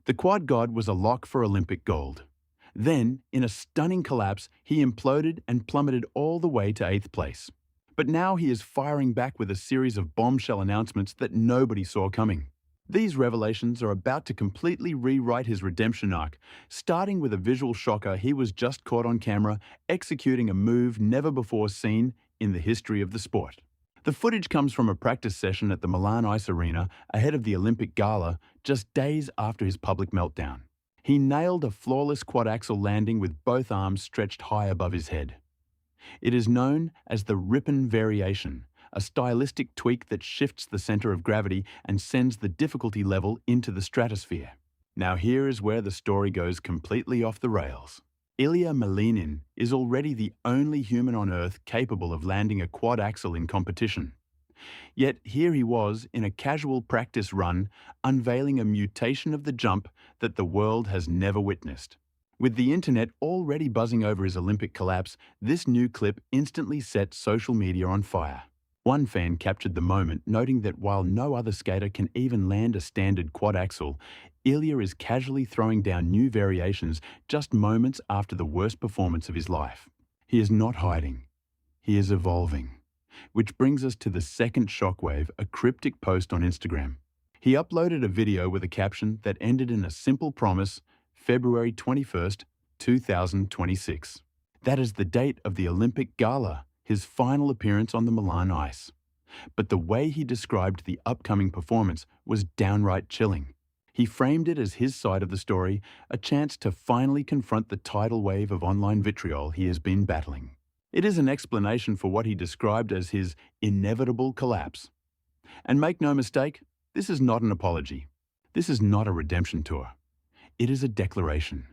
The quad god was a lock for Olympic gold. Then, in a stunning collapse, he imploded and plummeted all the way to 8th place. But now he is firing back with a series of bombshell announcements that nobody saw coming. These revelations are about to completely rewrite his redemption arc, starting with a visual shocker. He was just caught on camera executing a move never before seen in the history of the sport. The footage comes from a practice session at the Milan Ice Arena ahead of the Olympic Gala, just days after his public meltdown. He nailed a flawless quad axel landing with both arms stretched high above his head. It is known as the Rippon variation, a stylistic tweak that shifts the center of gravity and sends the difficulty level into the stratosphere. Now here is where the story goes completely off the rails. Ilia Malinin is already the only human on Earth capable of landing a quad axel in competition. Yet here he was in a casual practice run, unveiling a mutation of the jump that the world has never witnessed. With the internet already buzzing over his Olympic collapse, this new clip instantly set social media on fire. One fan captured the moment, noting that while no other skater can even land a standard quad axel, Ilia is casually throwing down new variations just moments after the worst performance of his life. He is not hiding. He is evolving. Which brings us to the second shockwave, a cryptic post on Instagram. He uploaded a video with a caption that ended in a simple promise: February 21st, 2026. That is the date of the Olympic Gala, his final appearance on the Milan ice. But the way he described the upcoming performance was downright chilling. He framed it as his side of the story, a chance to finally confront the tidal wave of online vitriol he has been battling. It is an explanation for what he described as his inevitable collapse. And make no mistake, this is not an apology. This is not a redemption tour. It is a declaration.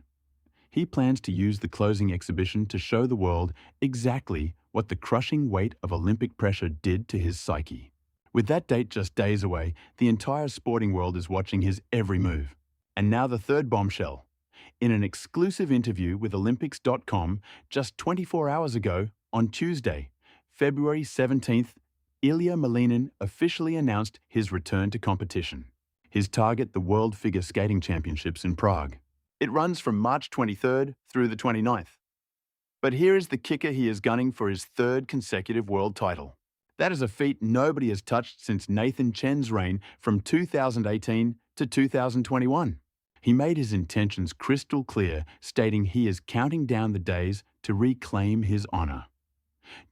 He plans to use the closing exhibition to show the world exactly what the crushing weight of Olympic pressure did to his psyche. With that date just days away, the entire sporting world is watching his every move. And now the third bombshell. In an exclusive interview with Olympics.com just 24 hours ago, on Tuesday, February 17th, Ilia Malinin officially announced his return to competition. His target, the World Figure Skating Championships in Prague. It runs from March 23rd through the 29th. But here is the kicker: he is gunning for his third consecutive world title. That is a feat nobody has touched since Nathan Chen's reign from 2018 to 2021. He made his intentions crystal clear, stating he is counting down the days to reclaim his honor.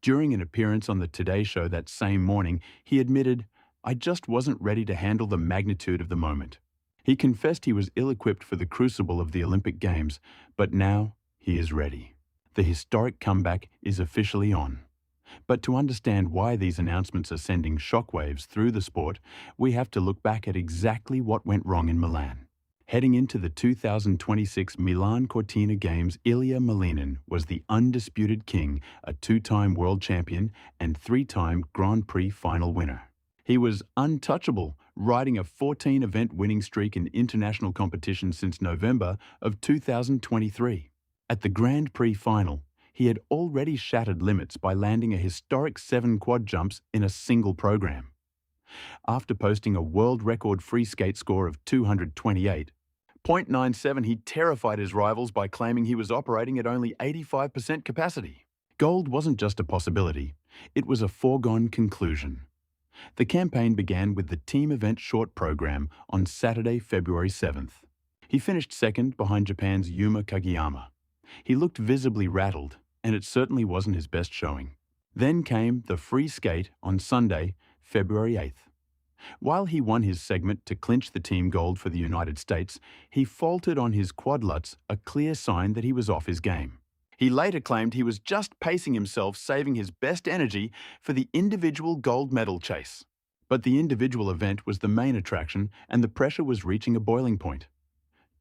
During an appearance on the Today Show that same morning, he admitted, "I just wasn't ready to handle the magnitude of the moment." He confessed he was ill-equipped for the crucible of the Olympic Games, but now he is ready. The historic comeback is officially on. But to understand why these announcements are sending shockwaves through the sport, we have to look back at exactly what went wrong in Milan. Heading into the 2026 Milan Cortina Games, Ilia Malinin was the undisputed king, a two-time world champion and three-time Grand Prix final winner. He was untouchable, riding a 14-event winning streak in international competition since November of 2023. At the Grand Prix final, he had already shattered limits by landing a historic 7 quad jumps in a single program. After posting a world record free skate score of 228.97, he terrified his rivals by claiming he was operating at only 85% capacity. Gold wasn't just a possibility, it was a foregone conclusion. The campaign began with the team event short program on Saturday, February 7th. He finished second behind Japan's Yuma Kageyama. He looked visibly rattled, and it certainly wasn't his best showing. Then came the free skate on Sunday, February 8th. While he won his segment to clinch the team gold for the United States, he faltered on his quad lutz, a clear sign that he was off his game. He later claimed he was just pacing himself, saving his best energy for the individual gold medal chase. But the individual event was the main attraction, and the pressure was reaching a boiling point.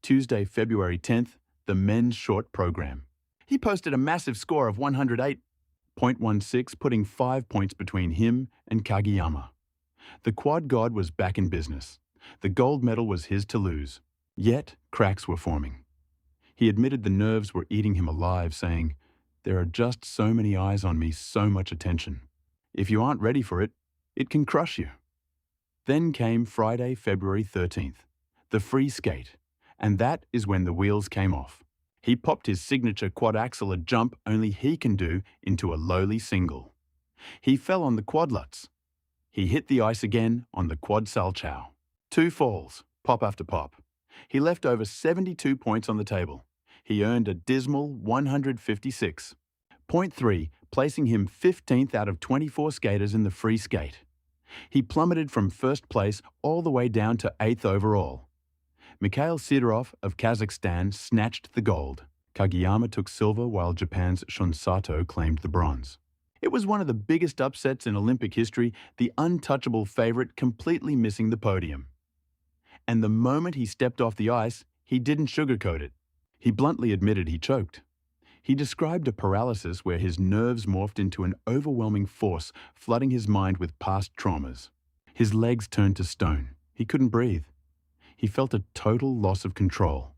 Tuesday, February 10th, the men's short program. He posted a massive score of 108.16, putting 5 points between him and Kageyama. The quad god was back in business. The gold medal was his to lose. Yet, cracks were forming. He admitted the nerves were eating him alive, saying, "There are just so many eyes on me, so much attention. If you aren't ready for it, it can crush you." Then came Friday, February 13th, the free skate, And that is when the wheels came off. He popped his signature quad axel, a jump only he can do, into a lowly single. He fell on the quad lutz. He hit the ice again on the quad salchow. 2 falls, pop after pop. He left over 72 points on the table. He earned a dismal 156. Point 3, placing him 15th out of 24 skaters in the free skate. He plummeted from first place all the way down to 8th overall. Mikhail Sidorov of Kazakhstan snatched the gold. Kageyama took silver while Japan's Shunsato claimed the bronze. It was one of the biggest upsets in Olympic history, the untouchable favorite completely missing the podium. And the moment he stepped off the ice, he didn't sugarcoat it. He bluntly admitted he choked. He described a paralysis where his nerves morphed into an overwhelming force, flooding his mind with past traumas. His legs turned to stone. He couldn't breathe. He felt a total loss of control.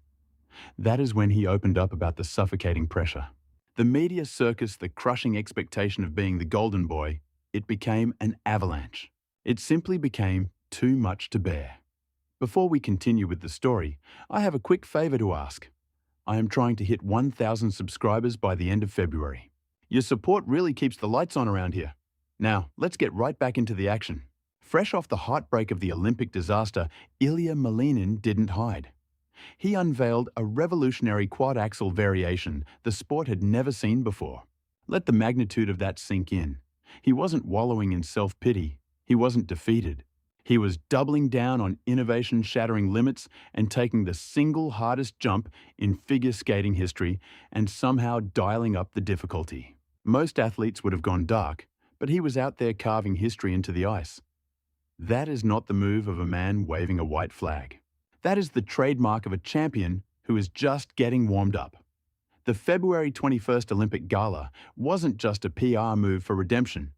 That is when he opened up about the suffocating pressure. The media circus, the crushing expectation of being the golden boy, it became an avalanche. It simply became too much to bear. Before we continue with the story, I have a quick favor to ask. I am trying to hit 1,000 subscribers by the end of February. Your support really keeps the lights on around here. Now, let's get right back into the action. Fresh off the heartbreak of the Olympic disaster, Ilia Malinin didn't hide. He unveiled a revolutionary quad axel variation the sport had never seen before. Let the magnitude of that sink in. He wasn't wallowing in self-pity. He wasn't defeated. He was doubling down on innovation, shattering limits, and taking the single hardest jump in figure skating history and somehow dialing up the difficulty. Most athletes would have gone dark, but he was out there carving history into the ice. That is not the move of a man waving a white flag. That is the trademark of a champion who is just getting warmed up. The February 21st Olympic Gala wasn't just a PR move for redemption.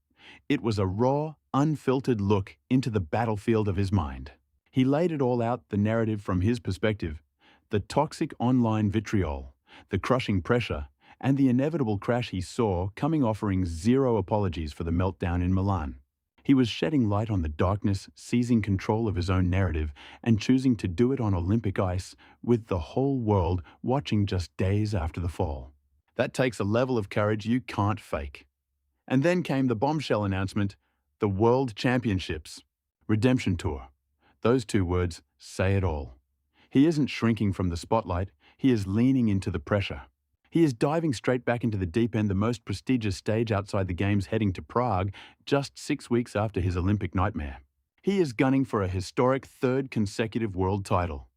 It was a raw, unfiltered look into the battlefield of his mind. He laid it all out, the narrative from his perspective, the toxic online vitriol, the crushing pressure, and the inevitable crash he saw coming, offering zero apologies for the meltdown in Milan. He was shedding light on the darkness, seizing control of his own narrative, and choosing to do it on Olympic ice with the whole world watching just days after the fall. That takes a level of courage you can't fake. And then came the bombshell announcement, the World Championships. Redemption Tour. Those 2 words say it all. He isn't shrinking from the spotlight, he is leaning into the pressure. He is diving straight back into the deep end, the most prestigious stage outside the Games, heading to Prague just 6 weeks after his Olympic nightmare. He is gunning for a historic 3rd consecutive world title.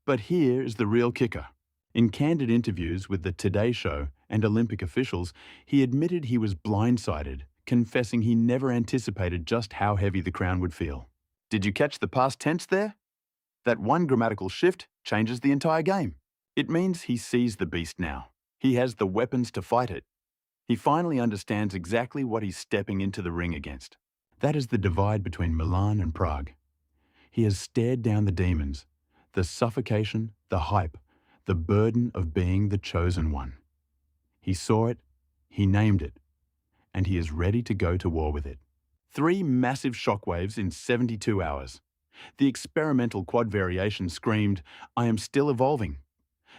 But here is the real kicker. In candid interviews with the Today Show and Olympic officials, he admitted he was blindsided, confessing he never anticipated just how heavy the crown would feel. Did you catch the past tense there? That one grammatical shift changes the entire game. It means he sees the beast now. He has the weapons to fight it. He finally understands exactly what he's stepping into the ring against. That is the divide between Milan and Prague. He has stared down the demons, the suffocation, the hype, the burden of being the chosen one. He saw it, he named it, and he is ready to go to war with it. 3 massive shockwaves in 72 hours. The experimental quad variation screamed, "I am still evolving."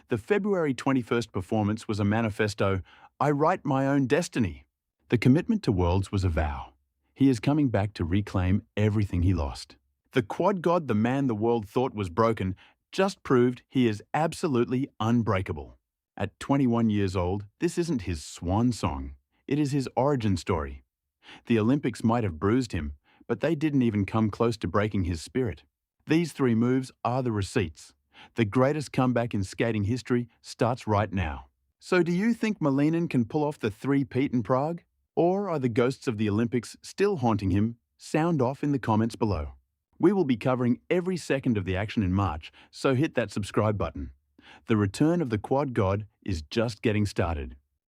The February 21st performance was a manifesto, "I write my own destiny." The commitment to Worlds was a vow. He is coming back to reclaim everything he lost. The quad god, the man the world thought was broken, just proved he is absolutely unbreakable. At 21 years old, this isn't his swan song. It is his origin story. The Olympics might have bruised him, but they didn't even come close to breaking his spirit. These 3 moves are the receipts. The greatest comeback in skating history starts right now. So do you think Malinin can pull off the 3-peat in Prague? Or are the ghosts of the Olympics still haunting him? Sound off in the comments below. We will be covering every second of the action in March, so hit that subscribe button. The return of the Quad God is just getting started.